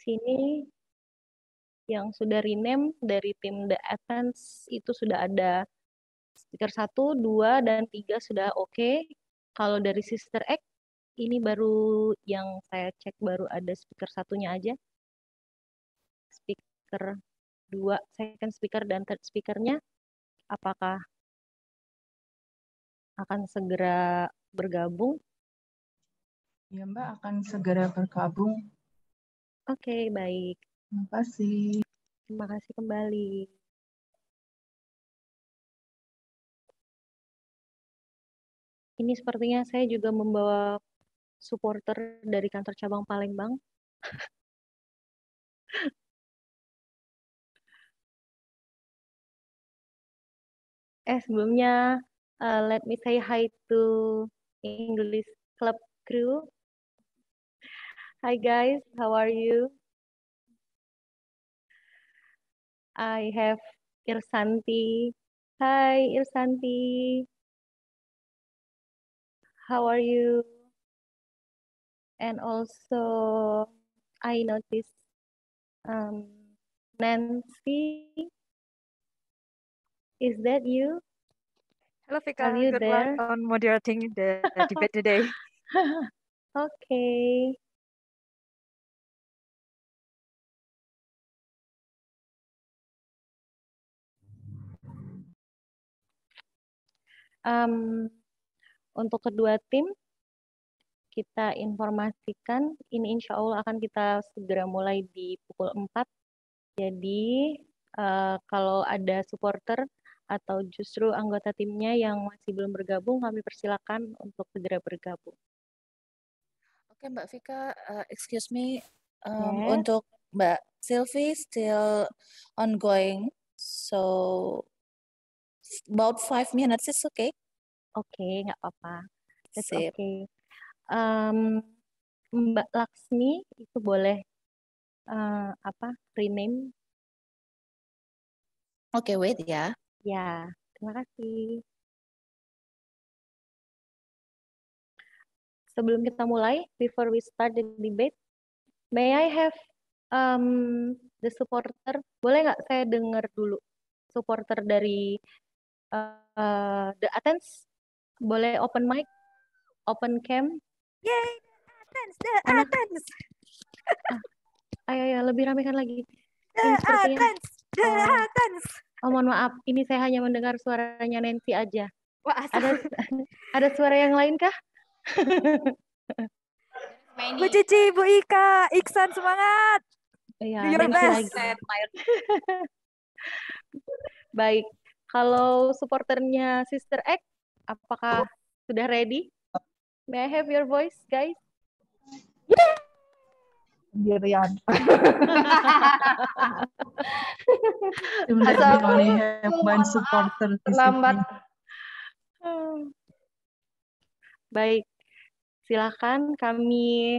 sini yang sudah rename dari tim The Advance itu sudah ada speaker 1, 2, dan 3 sudah oke. Kalau dari Sister X, ini baru yang saya cek baru ada speaker satunya aja. Speaker 2, second speaker dan third speakernya, apakah akan segera bergabung? Ya Mbak, akan segera bergabung. Oke, baik. Terima kasih. Terima kasih kembali. Ini sepertinya saya juga membawa supporter dari kantor cabang Palembang. Sebelumnya, let me say hi to English Club crew. Hi guys, how are you? I have Irsanti. Hi Irsanti. How are you? And also, I noticed Nancy. Is that you? Hello, Are Vika. you Good there? luck on moderating the debate today. Okay. Untuk kedua tim, kita informasikan ini insya Allah akan kita segera mulai di pukul 4. Jadi kalau ada supporter atau justru anggota timnya yang masih belum bergabung, kami persilakan untuk segera bergabung. Oke Mbak Vika, excuse me, Yes. untuk Mbak Sylvie still ongoing, so about 5 minutes is okay? Oke, nggak apa-apa. That's Sip. okay. Mbak Laksmi itu boleh rename? Oke, wait ya. Ya, terima kasih. Sebelum kita mulai, before we start the debate, may I have the supporter? Boleh nggak saya dengar dulu supporter dari The Athens? Boleh open mic, open cam? Yay, The Athens. Ayo, lebih ramekan lagi. The Ini sepertinya. Athens. Oh, mohon maaf, ini saya hanya mendengar suaranya Nancy aja. Wah, ada suara yang lain kah? Bu Cici, Bu Ika, Iksan semangat. Iya, Do your Nancy best. lagi. Baik, kalau supporternya Sister X, apakah sudah ready? May I have your voice, guys? Sendirian. Asal only have one supporter. Terlambat. Baik, silakan kami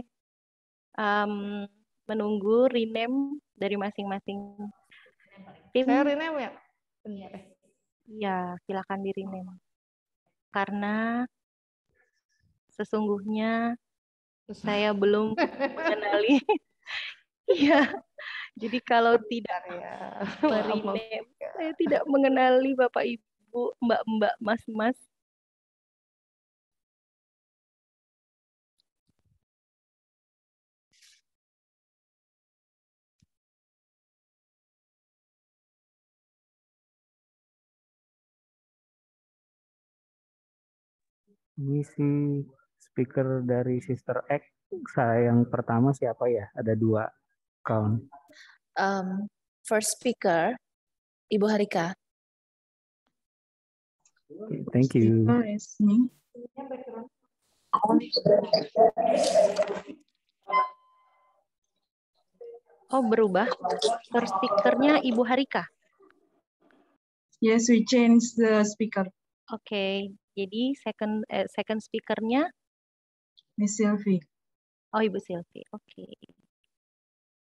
menunggu rename dari masing-masing tim. Saya rename ya? Benar. Ya, silakan di rename. Karena sesungguhnya saya belum mengenali. Iya, jadi kalau tidak rename, saya tidak mengenali Bapak Ibu, Mbak-mbak, Mas-mas. Ini si speaker dari Sister X, saya yang pertama siapa ya? Ada 2 account. First speaker, Ibu Harika. Okay, thank you. Oh, berubah. First speakernya Ibu Harika. Yes, we change the speaker. Oke, jadi second speakernya Miss Sylvie. Oh, Ibu Sylvie. Oke.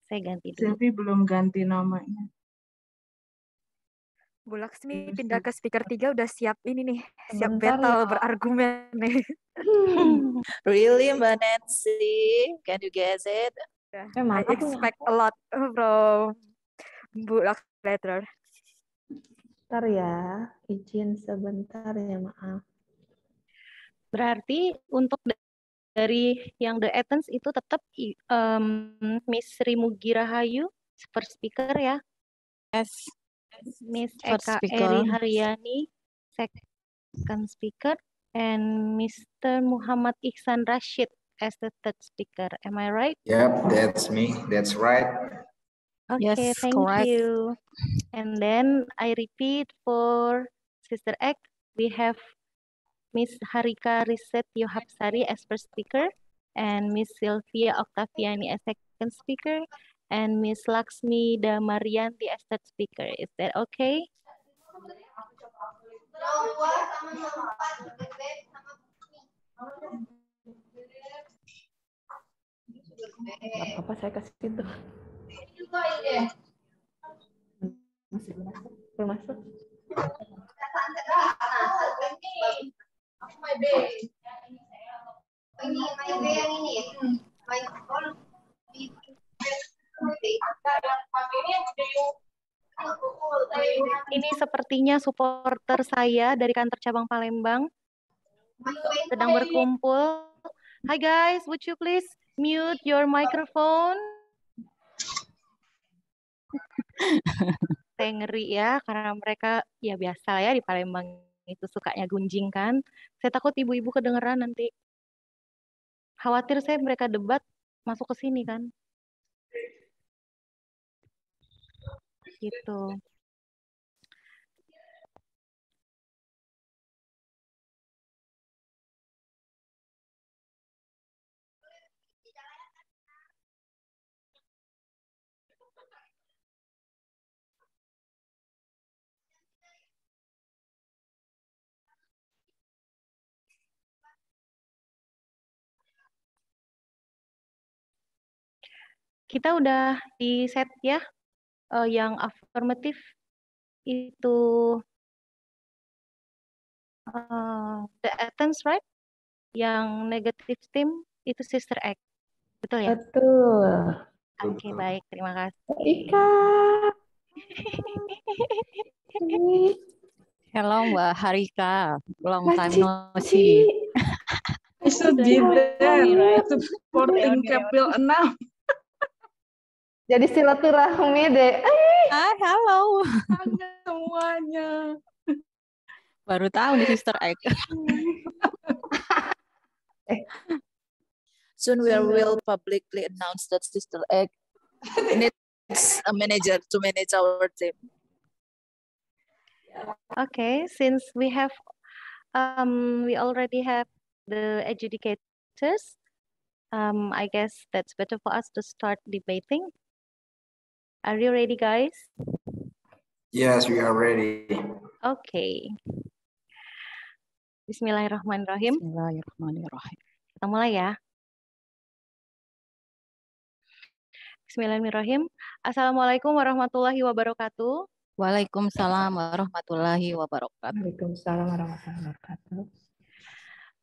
Saya ganti dulu. Sylvie belum ganti namanya. Bu Laksmi pindah ke speaker 3 udah siap ini nih, siap Sebentar battle ya. berargumen nih. Really Mbak Nancy? Can you guess it? I Maaf ya. expect a lot from Bu Laksletter. Bentar ya, izin sebentar ya, maaf. Berarti untuk dari yang The Athens itu tetap Miss Rimugi Rahayu first speaker ya. Yes, Miss first Eka speaker. Eri Haryani second speaker, and Mr. Muhammad Ihsan Rashid as the third speaker. Am I right? Yep, that's me. That's right. Okay, Yes, thank correct. you. And then I repeat for Sister Ek, we have Miss Harika Riset Yohapsari as first speaker, and Miss Sylvia Octaviani as second speaker, and Miss Laksmi Damarianti as third speaker. Is that okay? Gak apa-apa, saya kasih itu. Belum masuk. Ini sepertinya supporter saya dari kantor cabang Palembang sedang berkumpul. Hi guys, would you please mute your microphone? Saya ngeri ya, karena mereka ya biasa ya di Palembang itu sukanya gunjing kan. Saya takut ibu-ibu kedengeran nanti. Khawatir saya mereka debat masuk ke sini kan. Gitu. Kita udah di set ya, yang afirmatif itu The Athens, right? Yang negatif tim itu Sister Act, betul ya? Betul. Oke, baik, terima kasih. Ika. Hello Mbak Harika, long Mbak time no Cici. see. I should be there supporting Kapil 6. Jadi silaturahmi deh. Hai, halo. Kangen semuanya. Baru tahu nih Sister Egg. Soon we will publicly announce that Sister Egg needs a manager to manage our team. Okay, since we already have the adjudicators, I guess that's better for us to start debating. Are you ready, guys? Yes, we are ready. Okay. Bismillahirrahmanirrahim. Bismillahirrahmanirrahim. Kita mulai ya. Bismillahirrahmanirrahim. Assalamualaikum warahmatullahi wabarakatuh. Waalaikumsalam warahmatullahi wabarakatuh. Waalaikumsalam warahmatullahi wabarakatuh.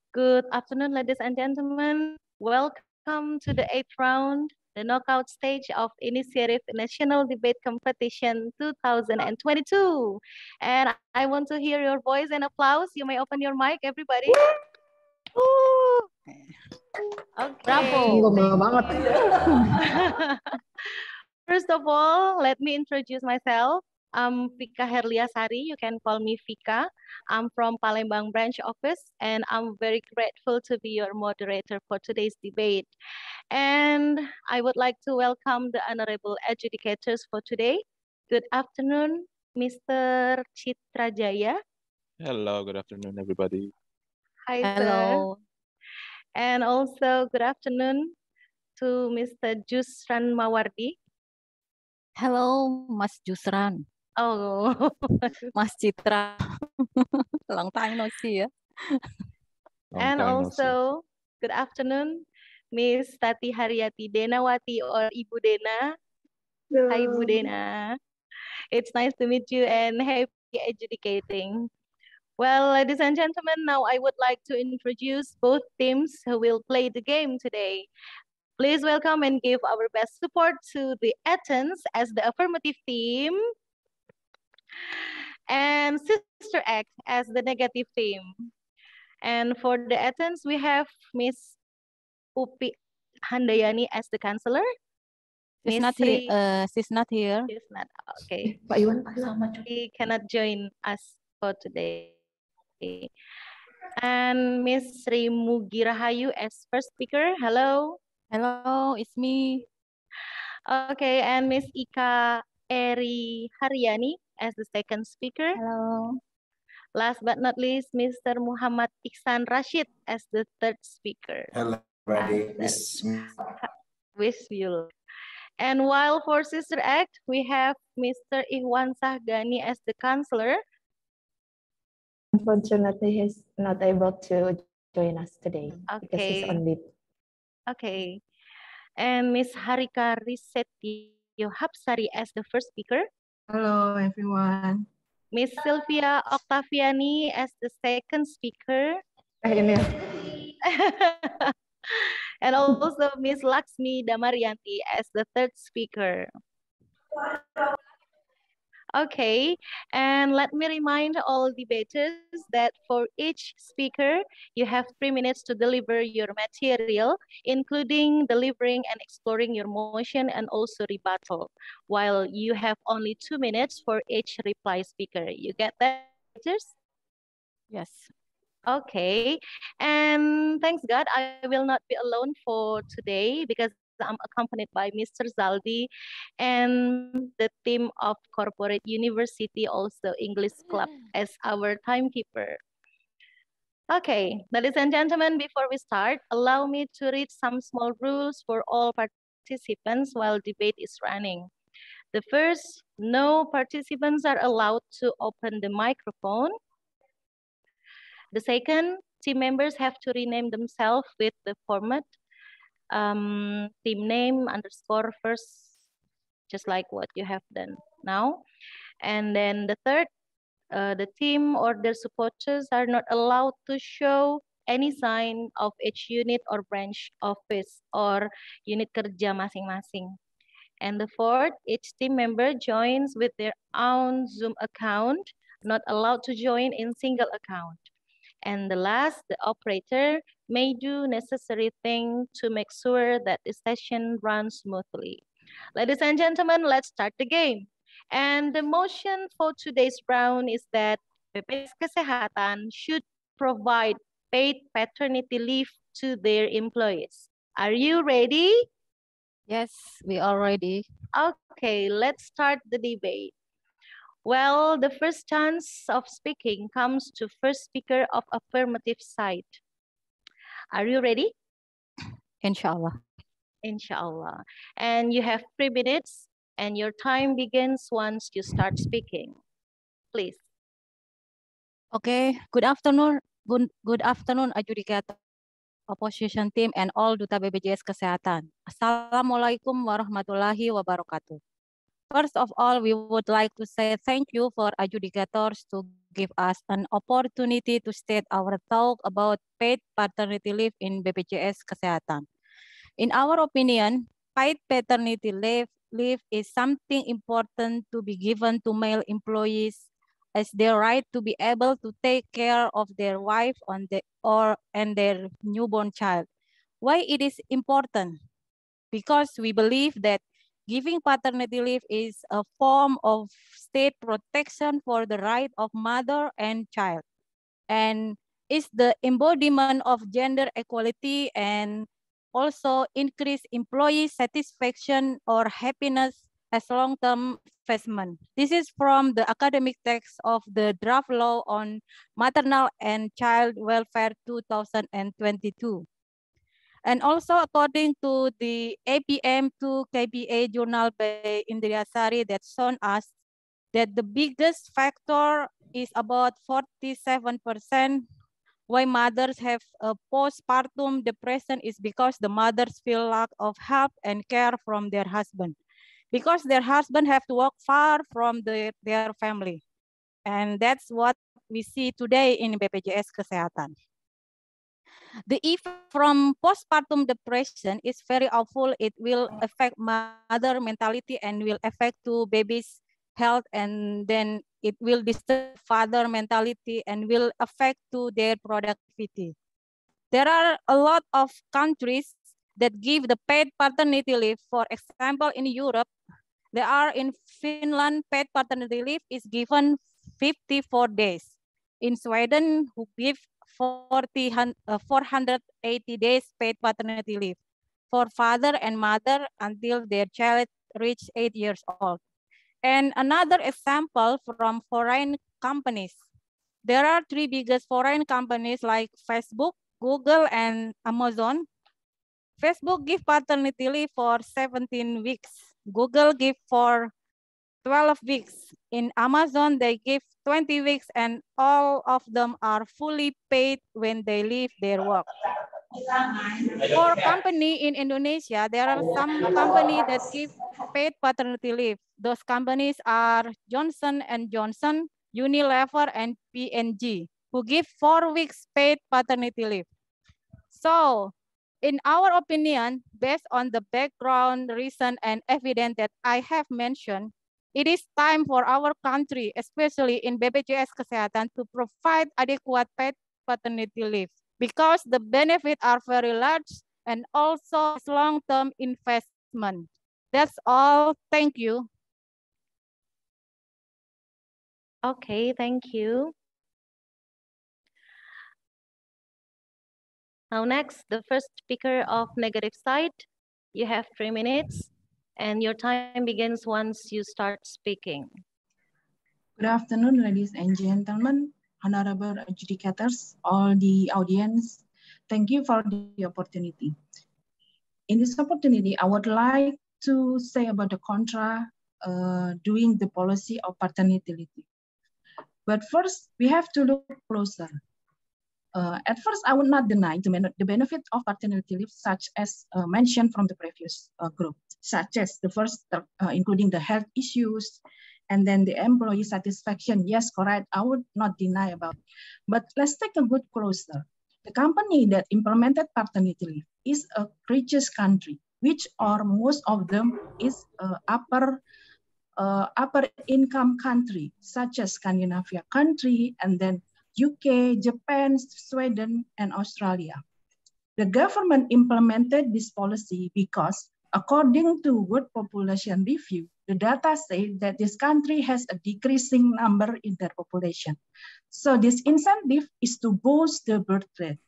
Good afternoon, ladies and gentlemen. Welcome to the 8th round, the knockout stage of Initiative National Debate Competition 2022. And I want to hear your voice and applause. You may open your mic, everybody. Okay. Bravo. banget. First of all, let me introduce myself. I'm Vika Herliasari. You can call me Vika. I'm from Palembang branch office, and I'm very grateful to be your moderator for today's debate. And I would like to welcome the honorable adjudicators for today. Good afternoon, Mr. Citra Jaya. Hello, good afternoon, everybody. Hi, sir. Hello. And also good afternoon to Mr. Jusran Mawardi. Hello, Mas Jusran. Oh, Mas Citra. Long time no see ya. and also good afternoon, Miss Tati Haryati Denawati or Ibu Dena. Hi, Ibu Dena. It's nice to meet you and happy adjudicating. Well, ladies and gentlemen, now I would like to introduce both teams who will play the game today. Please welcome and give our best support to the Athens as the affirmative team and Sister Act as the negative team. And for the Athens, we have Miss Upi Handayani as the counselor. She's Miss not Sri, here. She's not here. she's not, okay. Pak Iwan. She cannot join us for today. And Miss Sri Mugirahayu as first speaker. Hello. Hello, it's me. Okay, and Miss Ika Eri Haryani as the second speaker. Hello. Last but not least, Mr. Muhammad Iksan Rashid as the third speaker. Hello, everybody. This is Wish you. And while for Sister Act, we have Mr. Ihwan Sahgani as the counselor. Unfortunately, he's not able to join us today because he's Okay. on leave. Okay. And Miss Harika Risetio Hapsari as the first speaker. Hello, everyone. Miss Sylvia Octaviani as the second speaker. Ini ya. And also Miss Laksmi Damaryanti as the third speaker. Okay, and let me remind all debaters that for each speaker, you have 3 minutes to deliver your material, including delivering and exploring your motion and also rebuttal, while you have only 2 minutes for each reply speaker. You get that, debaters? Yes. Okay, and thanks God, I will not be alone for today because I'm accompanied by Mr. Zaldi and the team of Corporate University, also English Club, as our timekeeper. Okay, ladies and gentlemen, before we start, allow me to read some small rules for all participants while debate is running. The first, no participants are allowed to open the microphone. The second, team members have to rename themselves with the format team name underscore first, just like what you have done now. And then the third, the team or their supporters are not allowed to show any sign of each unit or branch office or unit kerja masing-masing. And the fourth, each team member joins with their own Zoom account, not allowed to join in single account. And the last, the operator may do necessary things to make sure that the session runs smoothly. Ladies and gentlemen, let's start the game. And the motion for today's round is that BPJS Kesehatan should provide paid paternity leave to their employees. Are you ready? Yes, we are ready. Okay, let's start the debate. Well, the first chance of speaking comes to first speaker of affirmative side. Are you ready? Inshallah. Inshallah. And you have 3 minutes and your time begins once you start speaking. Please. Okay, good afternoon. Good afternoon, adjudicator, opposition team, and all Duta BPJS Kesehatan. Assalamualaikum warahmatullahi wabarakatuh. First of all, we would like to say thank you for adjudicators to give us an opportunity to state our talk about paid paternity leave in BPJS Kesehatan. In our opinion, paid paternity leave is something important to be given to male employees as their right to be able to take care of their wife and their newborn child. Why it is important? Because we believe that giving paternity leave is a form of state protection for the right of mother and child, and is the embodiment of gender equality and also increase employee satisfaction or happiness as long-term investment. This is from the academic text of the draft law on maternal and child welfare 2022. And also according to the APM 2 KBA journal by Indriasari that shown us that the biggest factor is about 47% why mothers have a postpartum depression is because the mothers feel lack of help and care from their husband. Because their husband have to work far from their family. And that's what we see today in BPJS Kesehatan. The effect from postpartum depression is very awful. It will affect mother mentality and will affect to baby's health, and then it will disturb father mentality and will affect to their productivity. There are a lot of countries that give the paid paternity leave. For example, in Europe, there are in Finland, paid paternity leave is given 54 days. In Sweden, who give 480 days paid paternity leave for father and mother until their child reach 8 years old. And another example from foreign companies. There are 3 biggest foreign companies like Facebook, Google, and Amazon. Facebook give paternity leave for 17 weeks. Google give for 12 weeks. In Amazon, they give 20 weeks, and all of them are fully paid when they leave their work. For company in Indonesia, there are some company that give paid paternity leave. Those companies are Johnson & Johnson, Unilever, and P&G, who give 4 weeks paid paternity leave. So, in our opinion, based on the background, reason, and evidence that I have mentioned, it is time for our country, especially in BPJS Kesehatan, to provide adequate paid paternity leave because the benefits are very large and also long-term investment. That's all. Thank you. Okay, thank you. Now next, the first speaker of negative side. You have 3 minutes and your time begins once you start speaking. Good afternoon, ladies and gentlemen, honorable adjudicators, all the audience. Thank you for the opportunity. In this opportunity, I would like to say about the contra doing the policy of paternity leave. But first, we have to look closer. At first, I would not deny the benefit of paternity leave, such as mentioned from the previous group, such as the first, including the health issues, and then the employee satisfaction. Yes, correct. I would not deny about it. But let's take a good closer. The company that implemented paternity leave is a richest country, which or most of them is upper income country, such as Scandinavia country, and then UK, Japan, Sweden, and Australia. The government implemented this policy because, according to World Population Review, the data say that this country has a decreasing number in their population. So this incentive is to boost the birth rate.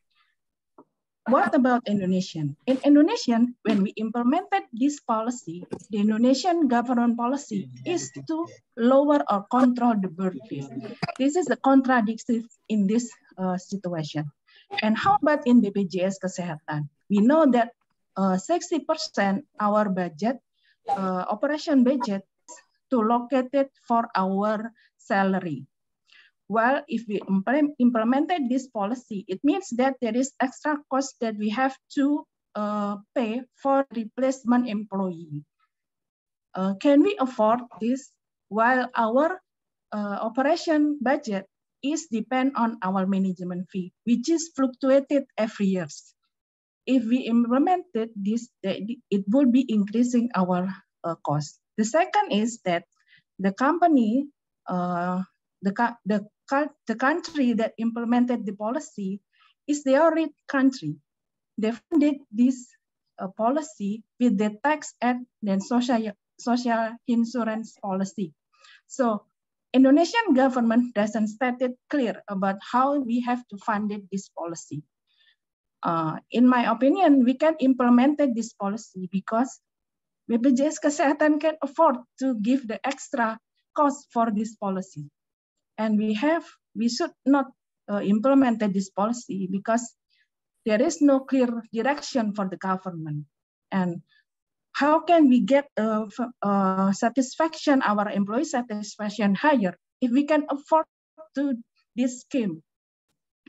What about Indonesian? In Indonesian, when we implemented this policy, the Indonesian government policy is to lower or control the birth rate. This is a contradiction in this situation. And how about in BPJS Kesehatan? We know that 60% our budget, operation budget, to locate it for our salary. Well, if we implemented this policy, it means that there is extra cost that we have to pay for replacement employee. Can we afford this? While our operation budget is depend on our management fee, which is fluctuated every year. If we implemented this, it would be increasing our cost. The second is that the company, the country that implemented the policy is the only country. They funded this policy with the tax and then social insurance policy. So Indonesian government doesn't state it clear about how we have to fund this policy. In my opinion, we can implement this policy because BPJS Kesehatan can afford to give the extra cost for this policy. And we should not implement this policy because there is no clear direction for the government. And how can we get satisfaction, our employee satisfaction higher if we can afford to this scheme?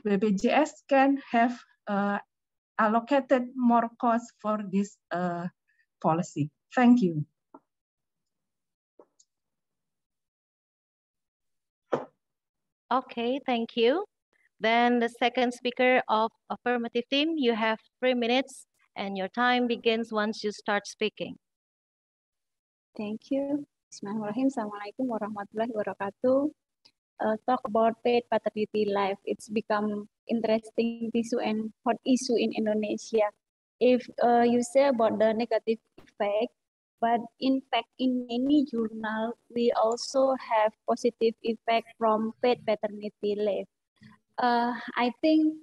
BPJS can have allocated more cost for this policy. Thank you. Okay, thank you. Then the second speaker of affirmative team, you have 3 minutes and your time begins once you start speaking. Thank you. Bismillahirrahmanirrahim. Assalamualaikum warahmatullahi wabarakatuh. Talk about paid paternity leave. It's become interesting issue and hot issue in Indonesia. If you say about the negative effect, but in fact, in many journal, we also have positive effect from paid paternity leave. I think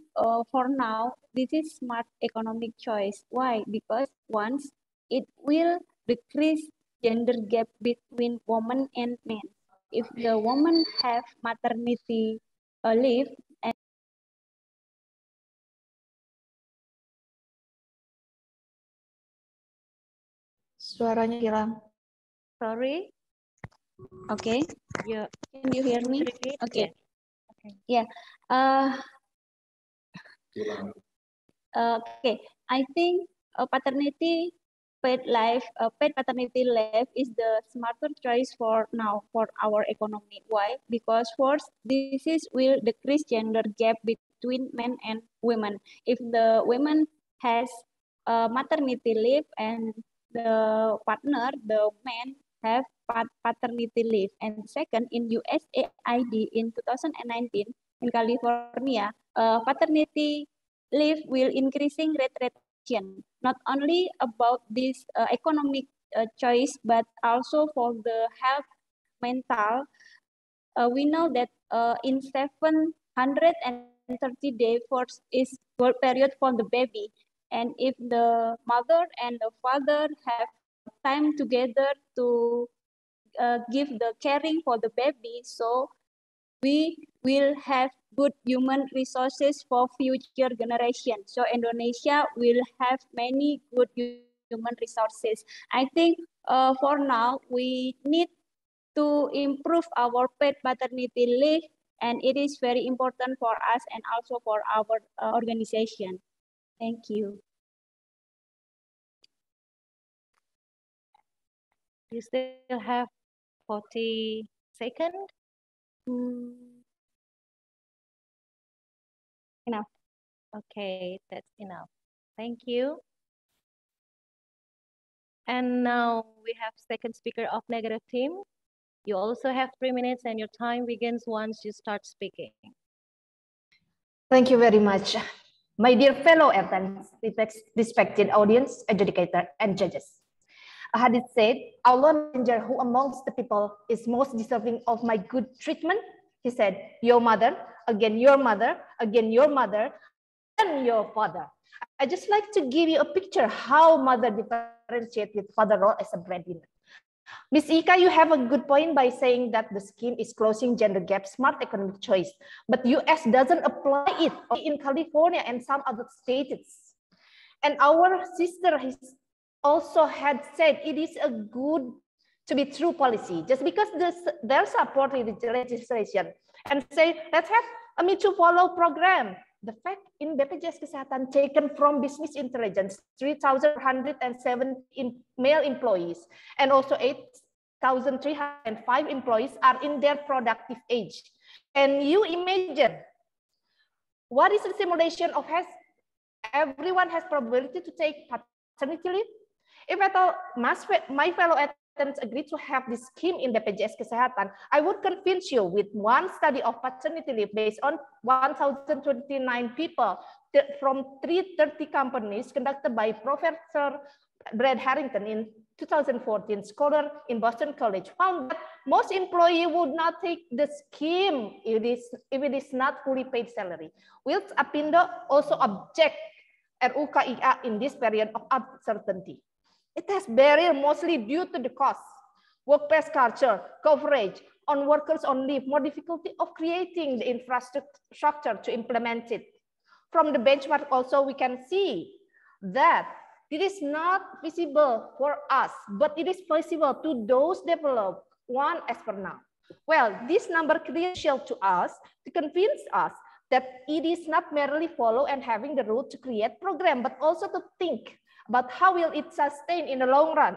for now, this is smart economic choice. Why? Because once it will decrease gender gap between women and men. If the woman have maternity leave and Suaranya hilang. Sorry. Okay. Yeah. Can you hear me? Repeat? Okay. Yes. Okay. Yeah. Okay. I think paternity paid paternity leave is the smarter choice for now for our economy. Why? Because first, this is will decrease gender gap between men and women. If the women has maternity leave and the partner, the man have paternity leave. And second, in USAID in 2019 in California, paternity leave will increasing rate retention, not only about this economic choice, but also for the health mental. We know that in 730 days first is work period for the baby. And if the mother and the father have time together to give the caring for the baby, so we will have good human resources for future generations. So Indonesia will have many good human resources. I think for now, we need to improve our paid paternity leave, and it is very important for us and also for our organization. Thank you. You still have 40 seconds. Enough. Okay, that's enough. Thank you. And now we have second speaker of negative team. You also have 3 minutes and your time begins once you start speaking. Thank you very much. My dear fellow Athens, respected audience, educator, and judges. Hadith said, Allah Messenger, who amongst the people is most deserving of my good treatment? He said, your mother, again your mother, again your mother, and your father. I just like to give you a picture how mother differentiates with father role as a breadwinner. Ms. Ika, you have a good point by saying that the scheme is closing gender gap, smart economic choice, but US doesn't apply it in California and some other states. And our sister has also had said it is a good to be true policy. Just because there's support with the legislation and say, let's have a Me Too Follow program. The fact in BPJS Kesehatan taken from business intelligence, 3,107 male employees and also 8,305 employees are in their productive age. And you imagine, what is the simulation of everyone has probability to take paternity leave? If at all my fellow Athens agree to have this scheme in BPJS Kesehatan, I would convince you with one study of paternity leave based on 1,029 people from 330 companies conducted by Professor Brad Harrington in 2014, scholar in Boston College, found that most employees would not take the scheme if it is not fully paid salary. Will Apindo also object RUKIA in this period of uncertainty? It has barrier mostly due to the cost, workplace culture, coverage on workers on leave, more difficulty of creating the infrastructure to implement it. From the benchmark also, we can see that it is not visible for us, but it is possible to those developed one as per now. Well, this number crucial to us to convince us that it is not merely follow and having the route to create program, but also to think about how will it sustain in the long run.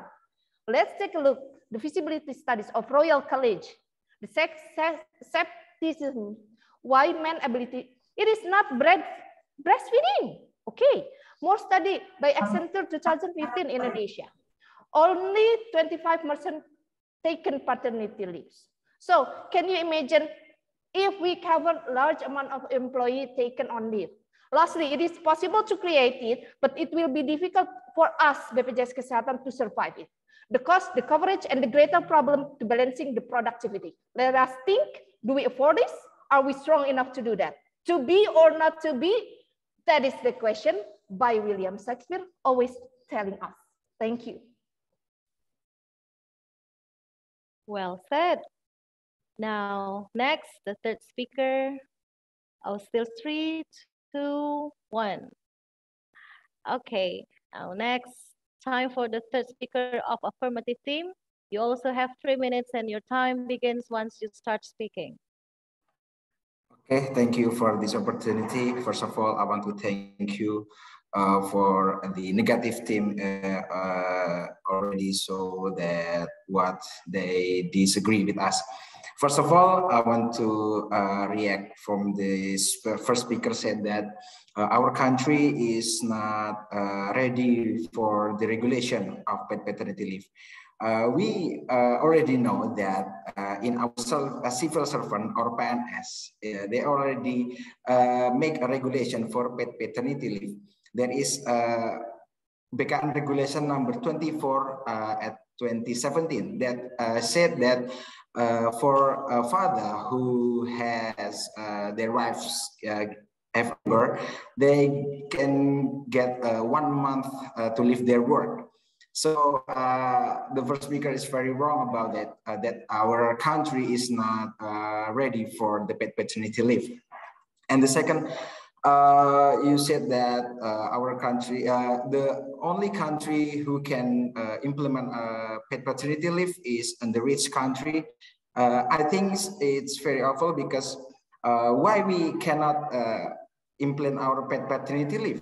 Let's take a look the feasibility studies of Royal College, the skepticism, why men ability It is not breastfeeding. Okay. More study by Accenture 2015 Indonesia. Only 25% taken paternity leaves. So can you imagine if we cover large amount of employee taken on leave? Lastly, it is possible to create it, but it will be difficult for us, BPJS Kesehatan, to survive it. The cost, the coverage, and the greater problem to balancing the productivity. Let us think, do we afford this? Are we strong enough to do that? To be or not to be? That is the question by William Shakespeare, always telling us. Thank you. Well said. Now, next, the third speaker. Oh, still 3, 2, 1. Okay, now next, time for the third speaker of affirmative team. You also have 3 minutes and your time begins once you start speaking. Okay, thank you for this opportunity. First of all, I want to thank you for the negative team already so that what they disagree with us. First of all, I want to react from the first speaker said that our country is not ready for the regulation of paid paternity leave. We already know that in our civil servant or PNS, they already make a regulation for paid paternity leave. There is BKN regulation number 24 at 2017 that said that for a father who has their wives have birth, they can get 1 month to leave their work. So the first speaker is very wrong about that, that our country is not ready for the paid paternity leave. And the second, you said that our country, the only country who can implement paid paternity leave is in the rich country. I think it's very awful because why we cannot implement our paid paternity leave?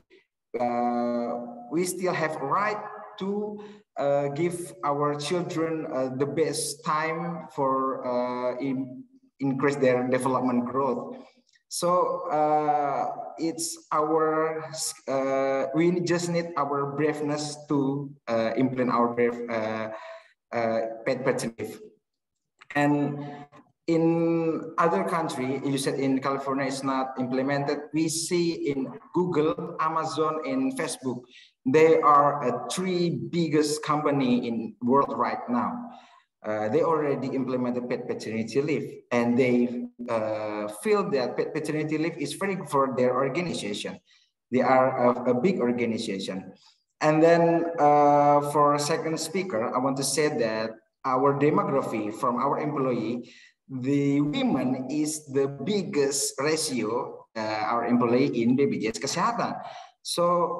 We still have a right to give our children the best time for increase their development growth. So it's our, we just need our braveness to implement our paid paternity leave. And in other countries, you said in California it's not implemented. We see in Google, Amazon, and Facebook, they are 3 biggest company in world right now. They already implemented paid paternity leave, and they feel that paid paternity leave is very good for their organization. They are a big organization. And then for a second speaker, I want to say that our demography from our employee, the women is the biggest ratio our employee in BPJS Kesehatan. So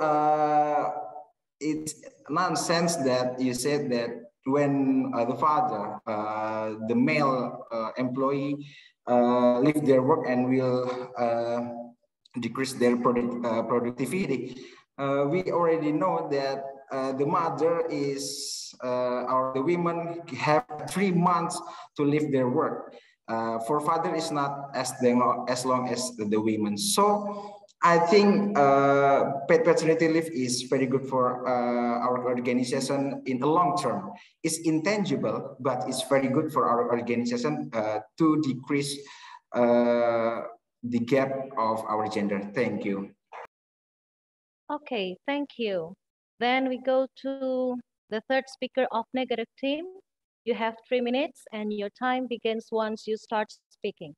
it's nonsense that you said that when the father, the male employee leave their work and will decrease their productivity. We already know that the mother is, or the women have 3 months to leave their work. For father is not as long as the women. So I think paid paternity leave is very good for our organization in the long term. It's intangible, but it's very good for our organization to decrease the gap of our gender. Thank you. Okay, thank you. Then we go to the third speaker of negative team. You have 3 minutes and your time begins once you start speaking.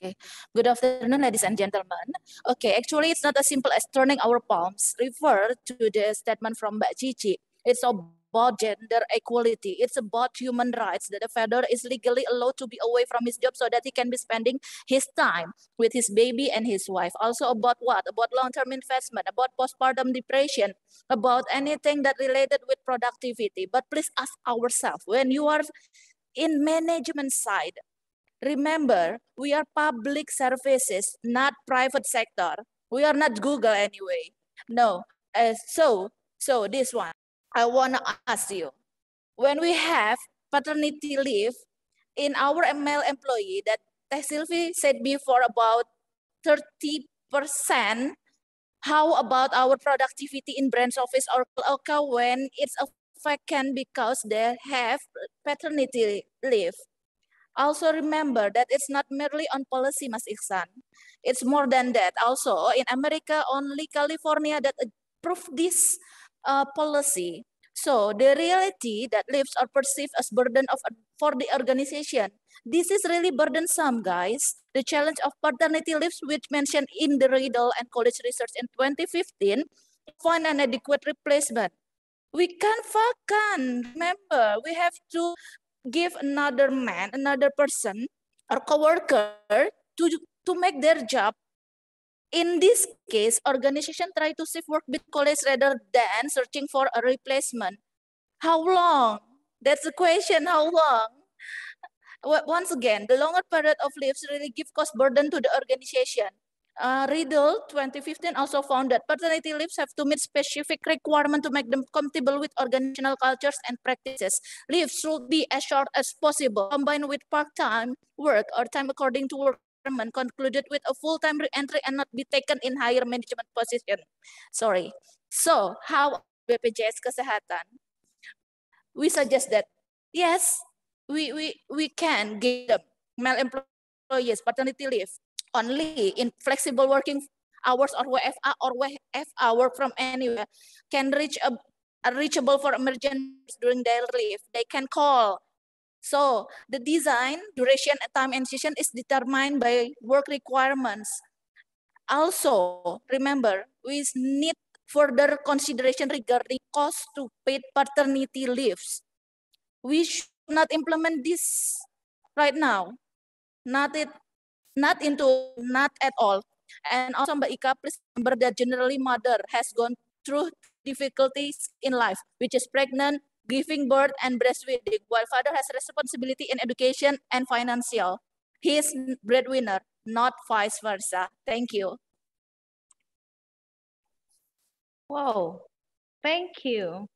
Okay. Good afternoon, ladies and gentlemen. Okay, actually, it's not as simple as turning our palms. Refer to the statement from Mbak Cici. It's about gender equality. It's about human rights, that the father is legally allowed to be away from his job so that he can be spending his time with his baby and his wife. Also about what? About long-term investment, about postpartum depression, about anything that related with productivity. But please ask ourselves, when you are in management side, remember, we are public services, not private sector. We are not Google anyway. No. So this one, I want to ask you, when we have paternity leave in our male employee that Teh Sylvie said before about 30 How about our productivity in branch office or OKA when it's a vacant because they have paternity leave? Also remember that it's not merely on policy, Mas Iksan. It's more than that. Also, in America, only California that approved this policy. So the reality that leaves are perceived as burden for the organization. This is really burdensome, guys. The challenge of paternity leaves, which mentioned in the Riddle and College research in 2015, to find an adequate replacement. We can't vacant. Remember, we have to give another man, another person, or coworker to make their job. In this case, organization try to save work with colleagues rather than searching for a replacement. How long? That's the question, how long? Once again, the longer period of leaves really give cost burden to the organization. Riddle 2015 also found that paternity leaves have to meet specific requirements to make them compatible with organizational cultures and practices. Leaves should be as short as possible, combined with part-time work or time according to work requirement, concluded with a full-time re-entry and not be taken in higher management position. Sorry. So, how BPJS Kesehatan? We suggest that, yes, we can give them male employees paternity leave only in flexible working hours or WFA or WFA, work from anywhere, can reach reachable for emergencies during their leave. They can call. So the design, duration, time, and session is determined by work requirements. Also, remember, we need further consideration regarding cost to paid paternity leaves. We should not implement this right now. Not at all. And also, Mbak Ika, please remember that generally mother has gone through difficulties in life, which is pregnant, giving birth, and breastfeeding, while father has responsibility in education and financial. He is breadwinner, not vice versa. Thank you. Wow, thank you.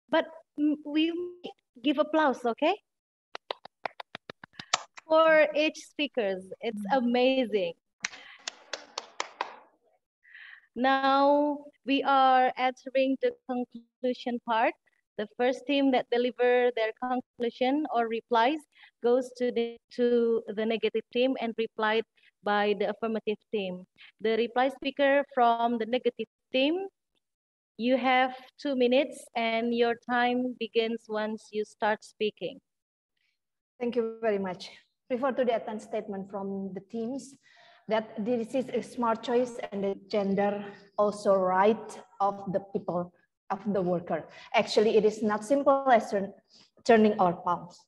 But we give applause, okay? For each speakers, it's amazing. Now we are entering the conclusion part. The first team that deliver their conclusion or replies goes to the negative team and replied by the affirmative team. The reply speaker from the negative team, you have 2 minutes and your time begins once you start speaking. Thank you very much. Refer to the attend statement from the teams that this is a smart choice and the gender also right of the people, of the worker. Actually, it is not simple as turning our palms.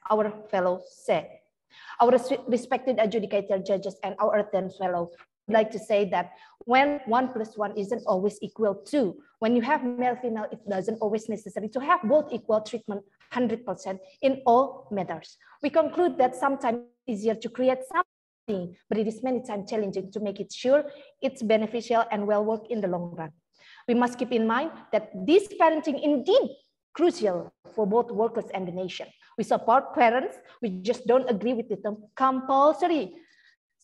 Our fellow said, our respected adjudicator judges and our attend fellow would like to say that when 1 + 1 isn't always equal to, when you have male, female, it doesn't always necessary to have both equal treatment 100% in all matters. We conclude that sometimes it's easier to create something, but it is many times challenging to make it sure it's beneficial and well work in the long run. We must keep in mind that this parenting indeed crucial for both workers and the nation. We support parents, we just don't agree with the term compulsory.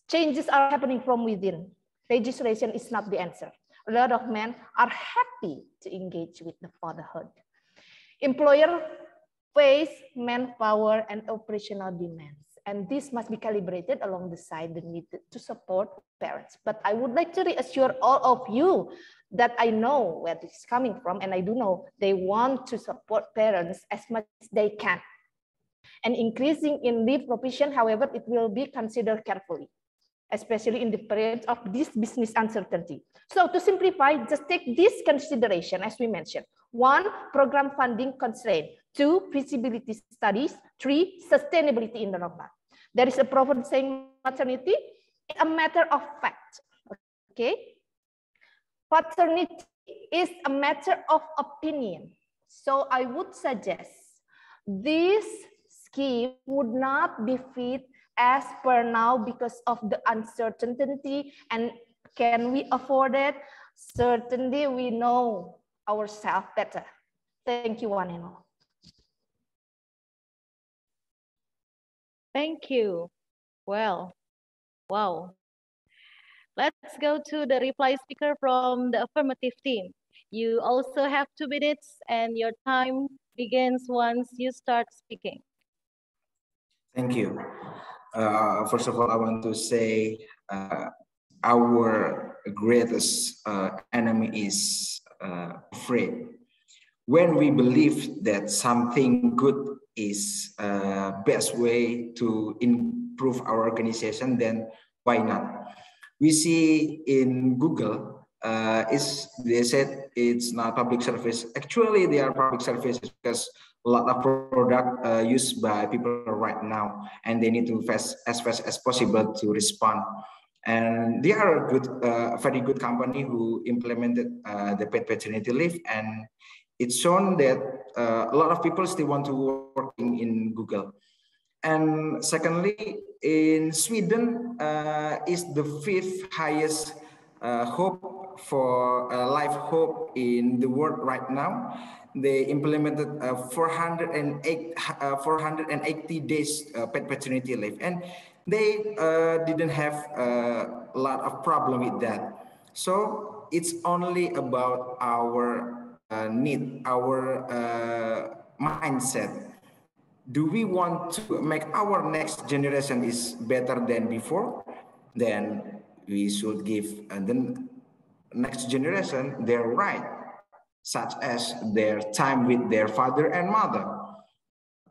Changes are happening from within. Legislation is not the answer. A lot of men are happy to engage with the fatherhood. Employer face manpower and operational demands, and this must be calibrated along the side the need to support parents. But I would like to reassure all of you that I know where this is coming from, and I do know they want to support parents as much as they can. And increasing in leave provision, however, it will be considered carefully, especially in the period of this business uncertainty. So to simplify, just take this consideration as we mentioned. 1, program funding constraint. 2, feasibility studies. 3, sustainability in the long run. There is a proverb saying maternity is a matter of fact. Okay, paternity is a matter of opinion. So I would suggest this scheme would not be fit as per now because of the uncertainty. And can we afford it? Certainly we know ourselves better. Thank you, one and all. Thank you. Well, Wow. Let's go to the reply speaker from the affirmative team. You also have 2 minutes and your time begins once you start speaking. Thank you. First of all, I want to say our greatest enemy is afraid. When we believe that something good is best way to improve our organization, then why not? We see in Google, they said it's not public service. Actually, they are public services because a lot of product used by people right now, and they need to as fast as possible to respond. And they are a good, very good company who implemented the paid paternity leave, and it's shown that a lot of people still want to work in Google. And secondly, in Sweden is the 5th highest hope for life hope in the world right now. They implemented 480 days paid paternity leave, and they didn't have a lot of problem with that. So it's only about our need, our mindset. Do we want to make our next generation is better than before? Then we should give the next generation their right, such as their time with their father and mother.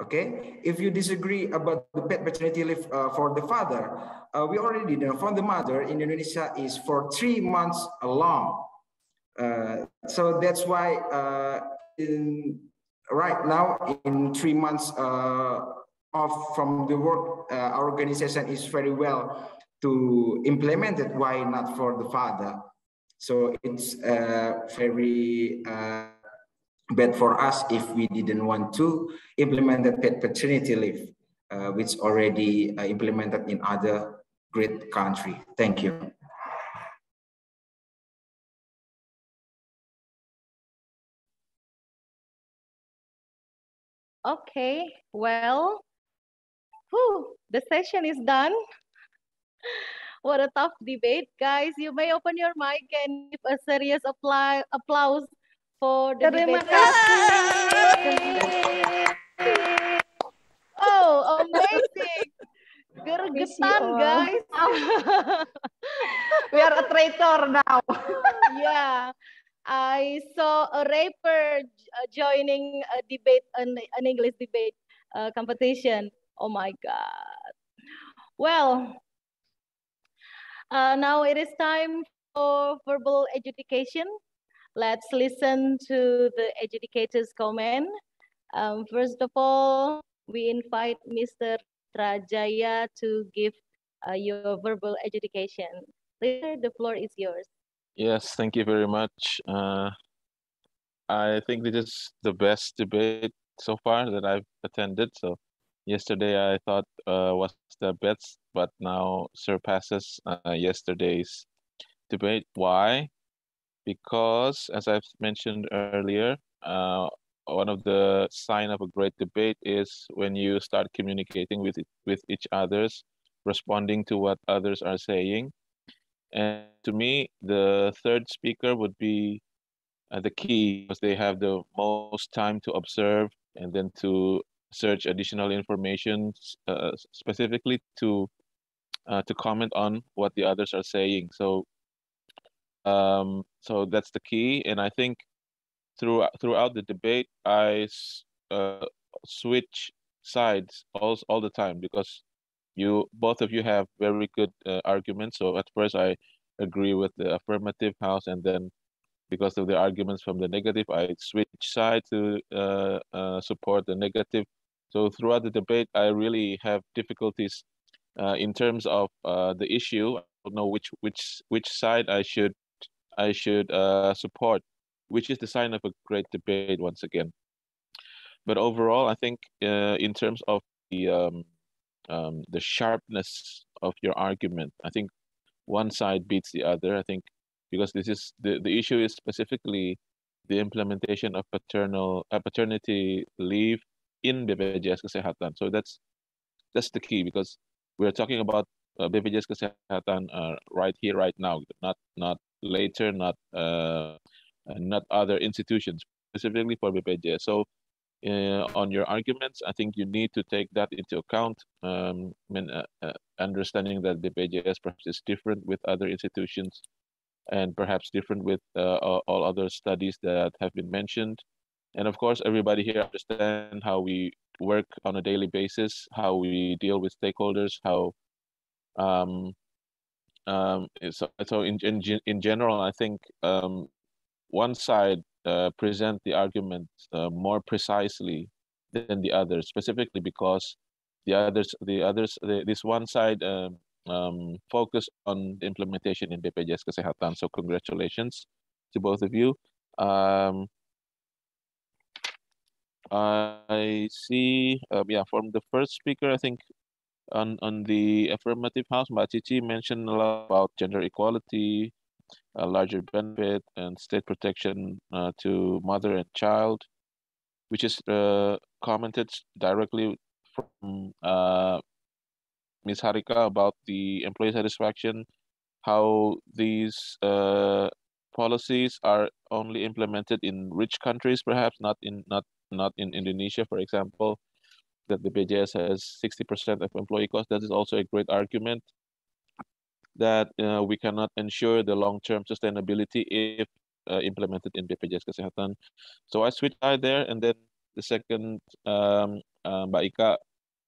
Okay, if you disagree about the paid paternity leave for the father, we already know for the mother in Indonesia is for 3 months long. So that's why right now in 3 months off from the work, our organization is very well to implement it. Why not for the father? So it's very bad for us if we didn't want to implement the paid paternity leave, which already implemented in other great country. Thank you. Okay, well, the session is done. What a tough debate, guys. You may open your mic and give a serious applause for the Terima debate. kasih. Oh, amazing. Gergetan, guys. We are a traitor now. Yeah. I saw a rapper joining a debate, an English debate competition. Oh my God. Well, now it is time for verbal education. Let's listen to the educator's comment. First of all, we invite Mr. Trajaya to give your verbal education. Later, the floor is yours. Yes, thank you very much. I think this is the best debate so far that I've attended. So yesterday I thought was the best, but now surpasses yesterday's debate. Why? Because as I've mentioned earlier, one of the sign of a great debate is when you start communicating with each others, responding to what others are saying. And to me, the third speaker would be the key, because they have the most time to observe and then to search additional information, specifically to comment on what the others are saying. So so that's the key. And I think throughout the debate, I switch sides all the time, because both of you have very good arguments. So at first I agree with the affirmative house, and then because of the arguments from the negative, I switch side to support the negative. So throughout the debate, I really have difficulties in terms of the issue. I don't know which side I should support, which is the sign of a great debate once again. But overall, I think in terms of the sharpness of your argument, I think one side beats the other. I think because this is the issue is specifically the implementation of paternity leave in BPJS Kesehatan. So that's the key, because we're talking about BPJS Kesehatan right here, right now, not later, not other institutions, specifically for BPJS. So on your arguments, I think you need to take that into account, understanding that BPJS perhaps is different with other institutions and perhaps different with all other studies that have been mentioned. And of course, everybody here understand how we work on a daily basis, how we deal with stakeholders, how so in general, I think one side present the argument more precisely than the others, specifically because this one side focus on the implementation in BPJS Kesehatan. So congratulations to both of you. I see, from the first speaker, I think on the affirmative house, Mbak Cici mentioned a lot about gender equality, a larger benefit, and state protection to mother and child, which is commented directly from Ms. Harika about the employee satisfaction, how these policies are only implemented in rich countries, perhaps not in Indonesia, for example, that the BPJS has 60% of employee costs. That is also a great argument that we cannot ensure the long-term sustainability if implemented in BPJS Kesehatan. So I switched side there, and then the second, Mbak Ika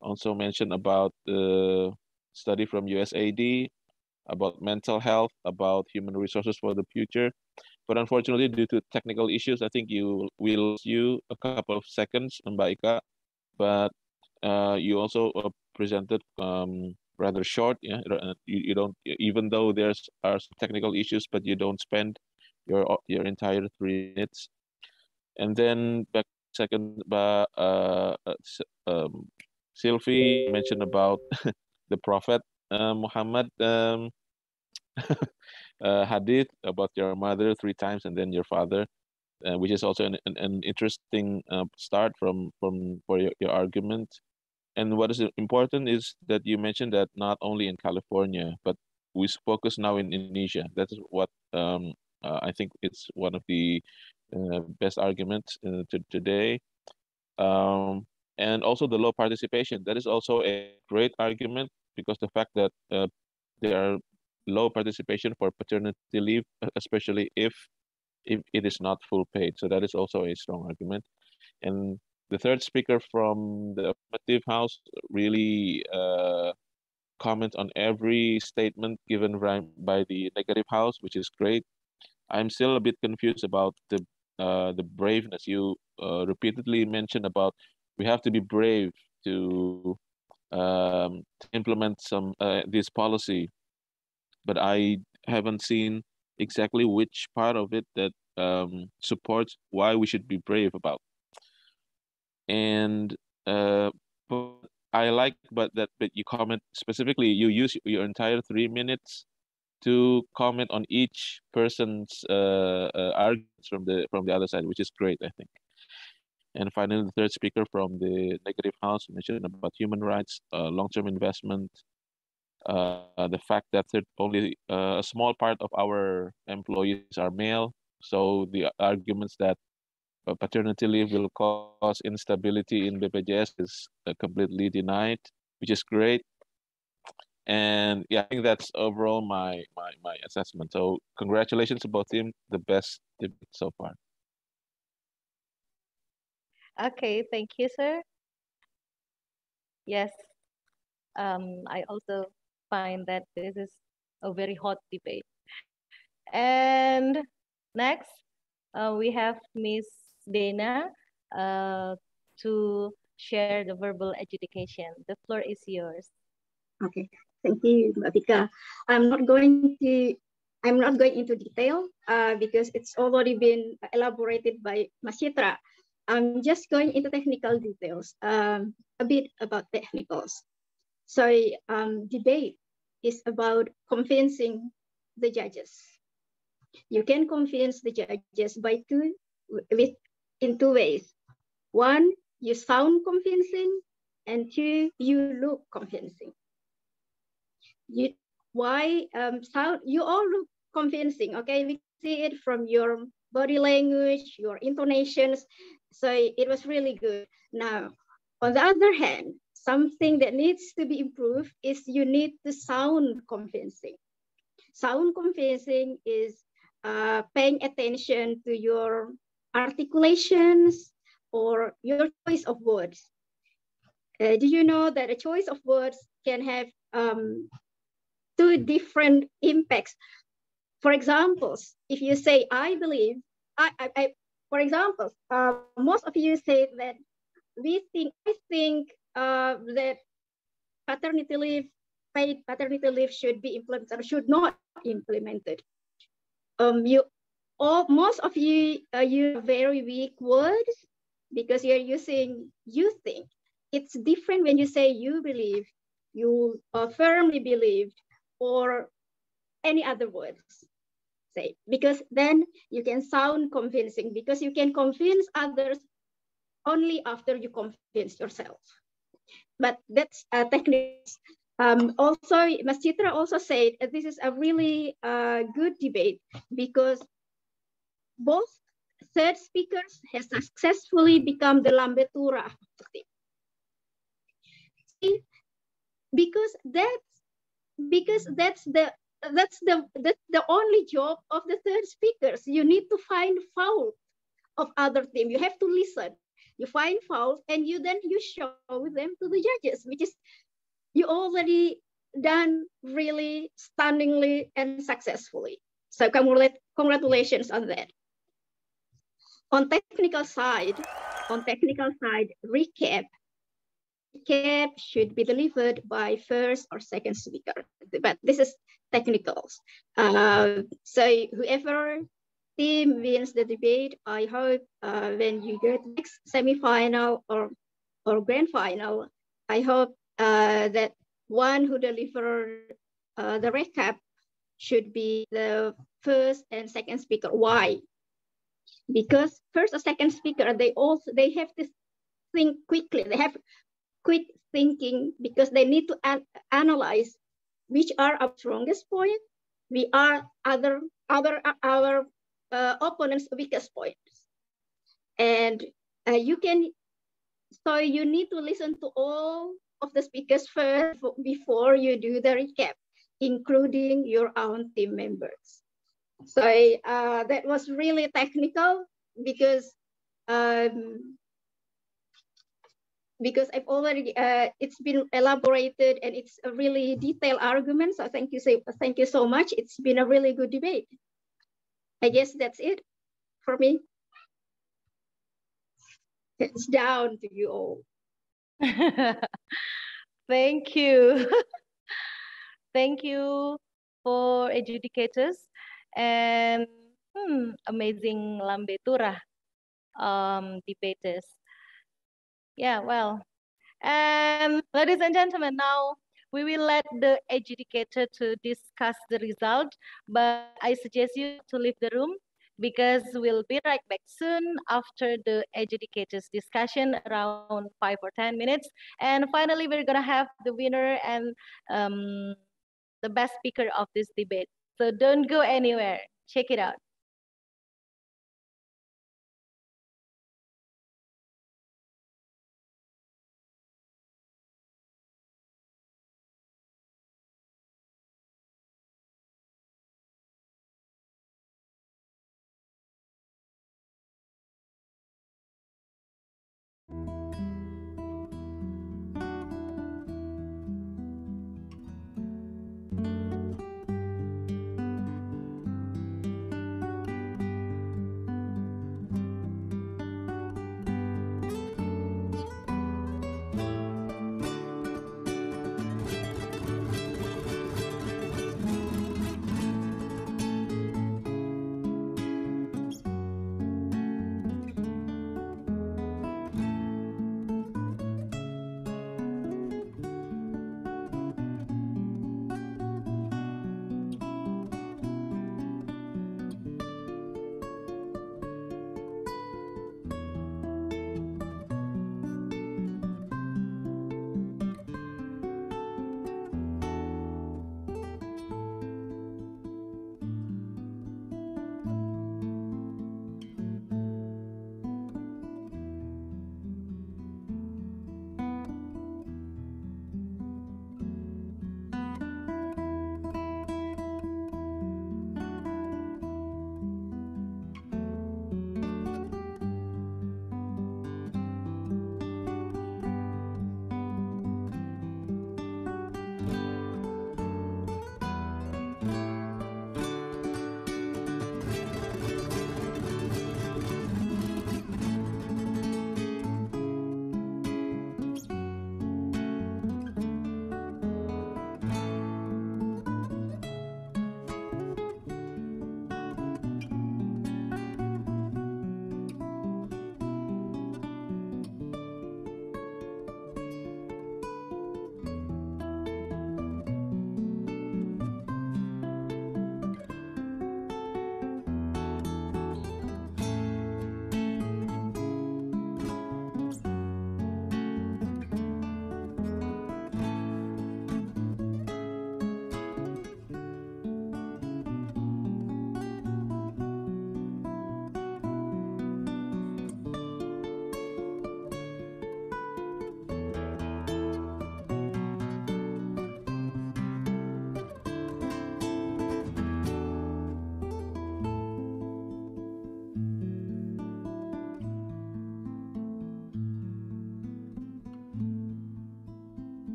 also mentioned about the study from USAID about mental health, about human resources for the future. But unfortunately, due to technical issues, I think we lost you a couple of seconds, Mbak Ika. But you also presented rather short. Yeah, you don't, even though there's are some technical issues, but you don't spend your entire 3 minutes. And then back second, Sylvie mentioned about the Prophet Muhammad hadith about your mother 3 times and then your father, which is also an interesting start for your argument. And what is important is that you mentioned that not only in California, but we focus now in Indonesia. That is what I think it's one of the best arguments today. And also the low participation. That is also a great argument because the fact that there are low participation for paternity leave, especially if it is not full paid. So that is also a strong argument. And the third speaker from the affirmative house really comment on every statement given by the negative house, which is great. I'm still a bit confused about the braveness. You repeatedly mentioned about we have to be brave to implement this policy, but I haven't seen exactly which part of it that supports why we should be brave about. And but I like, but you comment specifically. You use your entire 3 minutes to comment on each person's arguments from the other side, which is great, I think. And finally, the third speaker from the negative house mentioned about human rights, long-term investment, the fact that only a small part of our employees are male. So the arguments that paternity leave will cause instability in BPJS is completely denied, which is great. And yeah, I think that's overall my assessment. So congratulations to both teams, the best debate so far. Okay, thank you, sir. Yes, I also find that this is a very hot debate. And next, we have Miss Dana to share the verbal adjudication. The floor is yours. Okay, thank you, Mbak Tika. I'm not going into detail because it's already been elaborated by Mas Citra. I'm just going into technical details, a bit about technicals. So debate is about convincing the judges. You can convince the judges in two ways. One, you sound convincing, and two, you look convincing. why sound, you all look convincing, okay? We see it from your body language, your intonations. So it was really good. Now, on the other hand, something that needs to be improved is you need to sound convincing. Sound convincing is paying attention to your articulations or your choice of words. Do you know that a choice of words can have two different impacts? For example, if you say, I believe, for example, most of you say that I think that paternity leave, paid paternity leave should be implemented or should not implemented. Most of you use very weak words because you're using you think. It's different when you say you believe, you firmly believe, or any other words. Say, because then you can sound convincing, because you can convince others only after you convince yourself. But that's a technique. Also, Mas Citra also said this is a really good debate because both third speakers have successfully become the Lambe Tura of the team. Because that's the only job of the third speakers. You need to find fault of other team. You have to listen. You find fault and you show them to the judges, which is you already done really stunningly and successfully. So congratulations on that. On technical side, recap should be delivered by first or second speaker, but this is technicals. So whoever team wins the debate, I hope when you get next semi-final or grand final, I hope that one who delivered the recap should be the first and second speaker. Why? Because first or second speaker, they have to think quickly. They have quick thinking because they need to analyze which are our strongest point, we are our opponent's weakest points, and you need to listen to all of the speakers first before you do the recap, including your own team members. So that was really technical because I've already it's been elaborated and it's a really detailed argument. So thank you so much. It's been a really good debate. I guess that's it for me. It's down to you all. Thank you. Thank you for adjudicators and amazing Lambe Tura debaters. Yeah, well, and ladies and gentlemen, now we will let the adjudicator to discuss the result, but I suggest you to leave the room because we'll be right back soon after the adjudicators discussion around 5 or 10 minutes. And finally, we're gonna have the winner and the best speaker of this debate. So don't go anywhere. Check it out.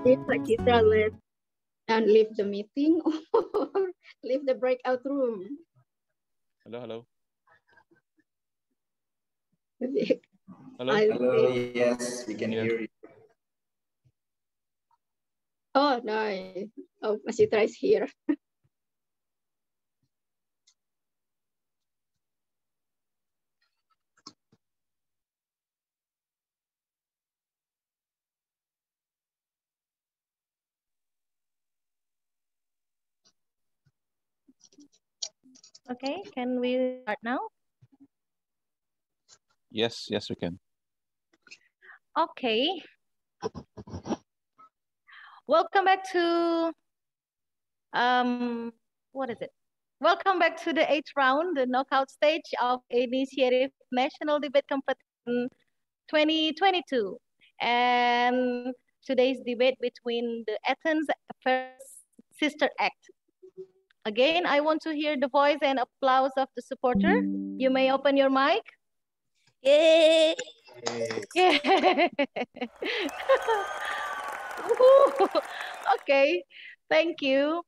Did Chitra left and leave the meeting or leave the breakout room? Hello. Hello, yes, we can hear you. Oh, no. Oh, Chitra is here. Okay, can we start now? Yes, we can. Okay. Welcome back to what is it? Welcome back to the 8th round, the knockout stage of Initiative National Debate Competition 2022. And today's debate between the Athens versus Sister Act. Again, I want to hear the voice and applause of the supporter. You may open your mic. Yay! Yeah. Okay, thank you.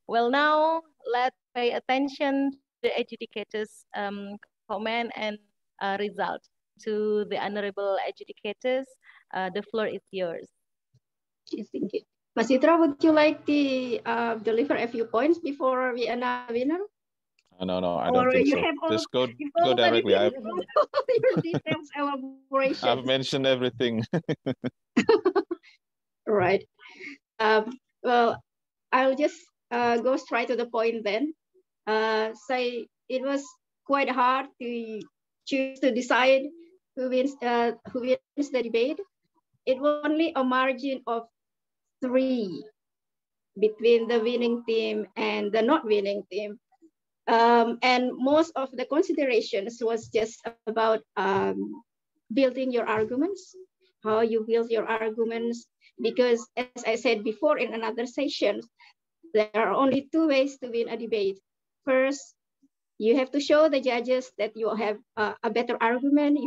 Well, now let's pay attention to the adjudicators' comment and result. To the honorable adjudicators, the floor is yours. Thank you. Mas Chitra, would you like to deliver a few points before we announce winner? No, I don't think so. Just go directly. Your details elaboration. I've mentioned everything. Right. Well, I'll just go straight to the point then. Say it was quite hard to choose to decide who wins the debate. It was only a margin of 3 between the winning team and the not winning team. And most of the considerations was just about building your arguments, how you build your arguments, because as I said before in another session, there are only 2 ways to win a debate. First, you have to show the judges that you have a better argument,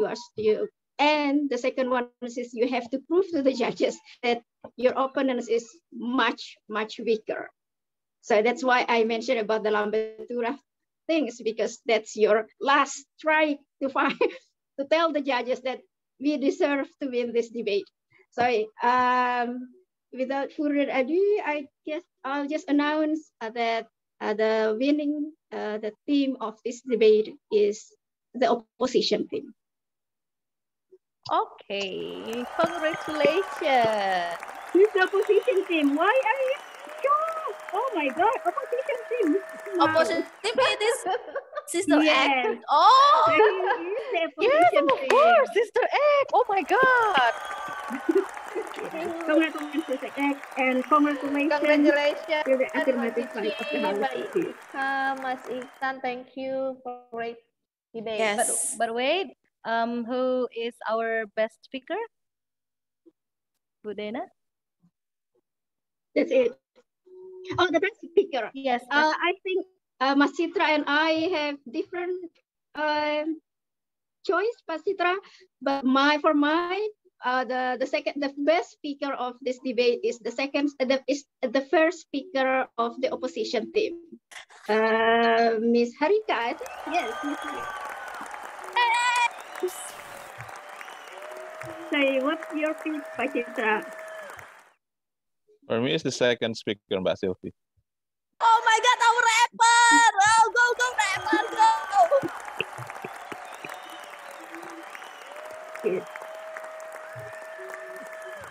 and the second one is you have to prove to the judges that your opponent is much, much weaker. So that's why I mentioned about the Lambetura things, because that's your last try to find to tell the judges that we deserve to win this debate. So without further ado, I guess I'll just announce that the winning the team of this debate is the opposition team. Okay, congratulations. Who's the opposition team? Why are you shocked? Oh my God, opposition team. Wow. Opposition team, it is Sister Yes. Act. Oh, So he is the Yes, opposition of team. course, Sister Act. Oh my God. Congratulations, Sister Act, and congratulations Congratulations, to the Mas affirmative side of the Cici, House. Mbak Ika, Mas Iksan. Thank you for great debate. yes. But wait, who is our best speaker? Bu Dena? That's it. Oh, the best speaker. Yes. I think Mas Chitra and I have different choice, Mas Chitra. But the best speaker of this debate is the first speaker of the opposition team, Miss Harika. I think, yes, Miss Harika. Say, what's your pick, Mas Chitra? For me, it's the second speaker, Mbak Sylvie. Oh my God, our rapper! Oh, go rapper, go! Yes.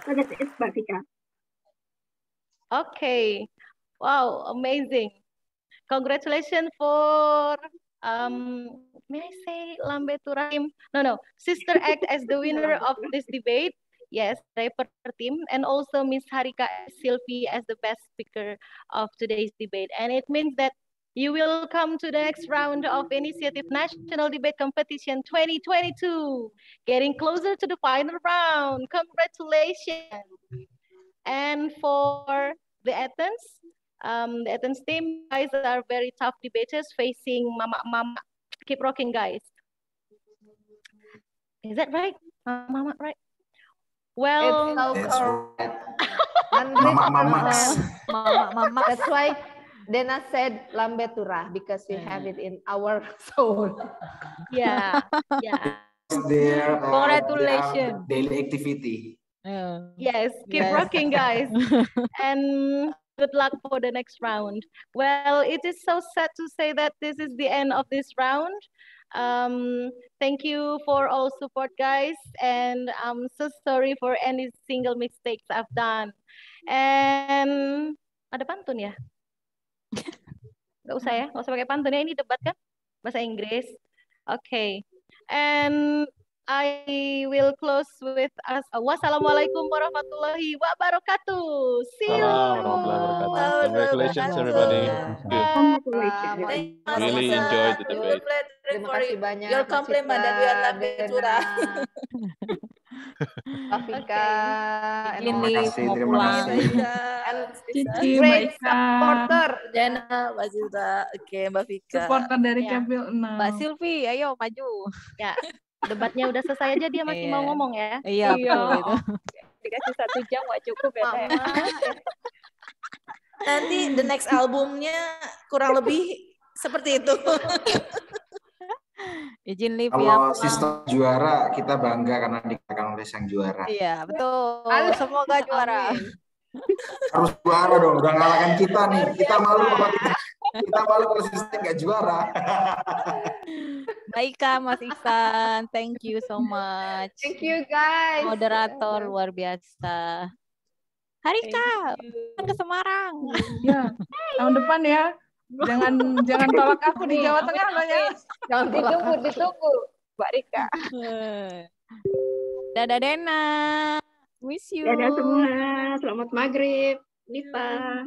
So that's it, Mbak Tika. Okay. Wow, amazing. Congratulations for may I say Lambetura team? No, Sister Act as the winner of this debate. Yes, rapper team, and also Miss Harika Sylvie as the best speaker of today's debate. And it means that you will come to the next round of Initiative National Debate Competition 2022, getting closer to the final round. Congratulations. And for the Athens team, guys, are very tough debaters facing Mama. Keep rocking, guys. Is that right? Mama, right? Well, it's so correct. Mama. Mama. That's why Dena said lambe turah, because we have it in our soul. Yeah, yeah. Their Congratulations. daily activity. Yes, keep Yes. rocking, guys. And good luck for the next round. Well, it is so sad to say that this is the end of this round. Thank you for all support, guys. And I'm so sorry for any single mistakes I've done. And ada pantun ya? Nggak usah ya, nggak usah pakai pantun ya. Ini debat kan? Bahasa Inggris. Okay. And I will close with us. Wassalamualaikum warahmatullahi wabarakatuh. See you. Congratulations, everybody. Really enjoyed the debate. Terima kasih banyak. Your compliment that we are lambe turah. Afika. Terima kasih. And Cici, great Mbak Ika. supporter. Jana, Mbak Zilda. Oke, Mbak Vika. Supporter dari Ya. Kepil 6. Mbak Silvi, ayo maju. Ya, debatnya udah selesai aja, dia masih mau Iya. ngomong ya. Iya, betul itu. Dikasih 1 jam nggak cukup ya, Teh. Nanti the next albumnya kurang lebih seperti itu. Izin live ya. Kalau sister juara, kita bangga karena dikatakan oleh sang juara. Iya, betul. Semoga juara. Harus juara dong, udah ngalahkan kita nih. Kita malu kalau sister nggak juara. Mbak Ika, Mas Iksan, thank you so much. Thank you, guys. Moderator luar biasa. Harika, ke Semarang. Ya, tahun depan ya. Jangan tolak aku di Jawa Tengah loh ya. Jangan ditunggu, Mbak Rika. Dadah Dena. Miss you. Dadah semua. Selamat maghrib. Nita.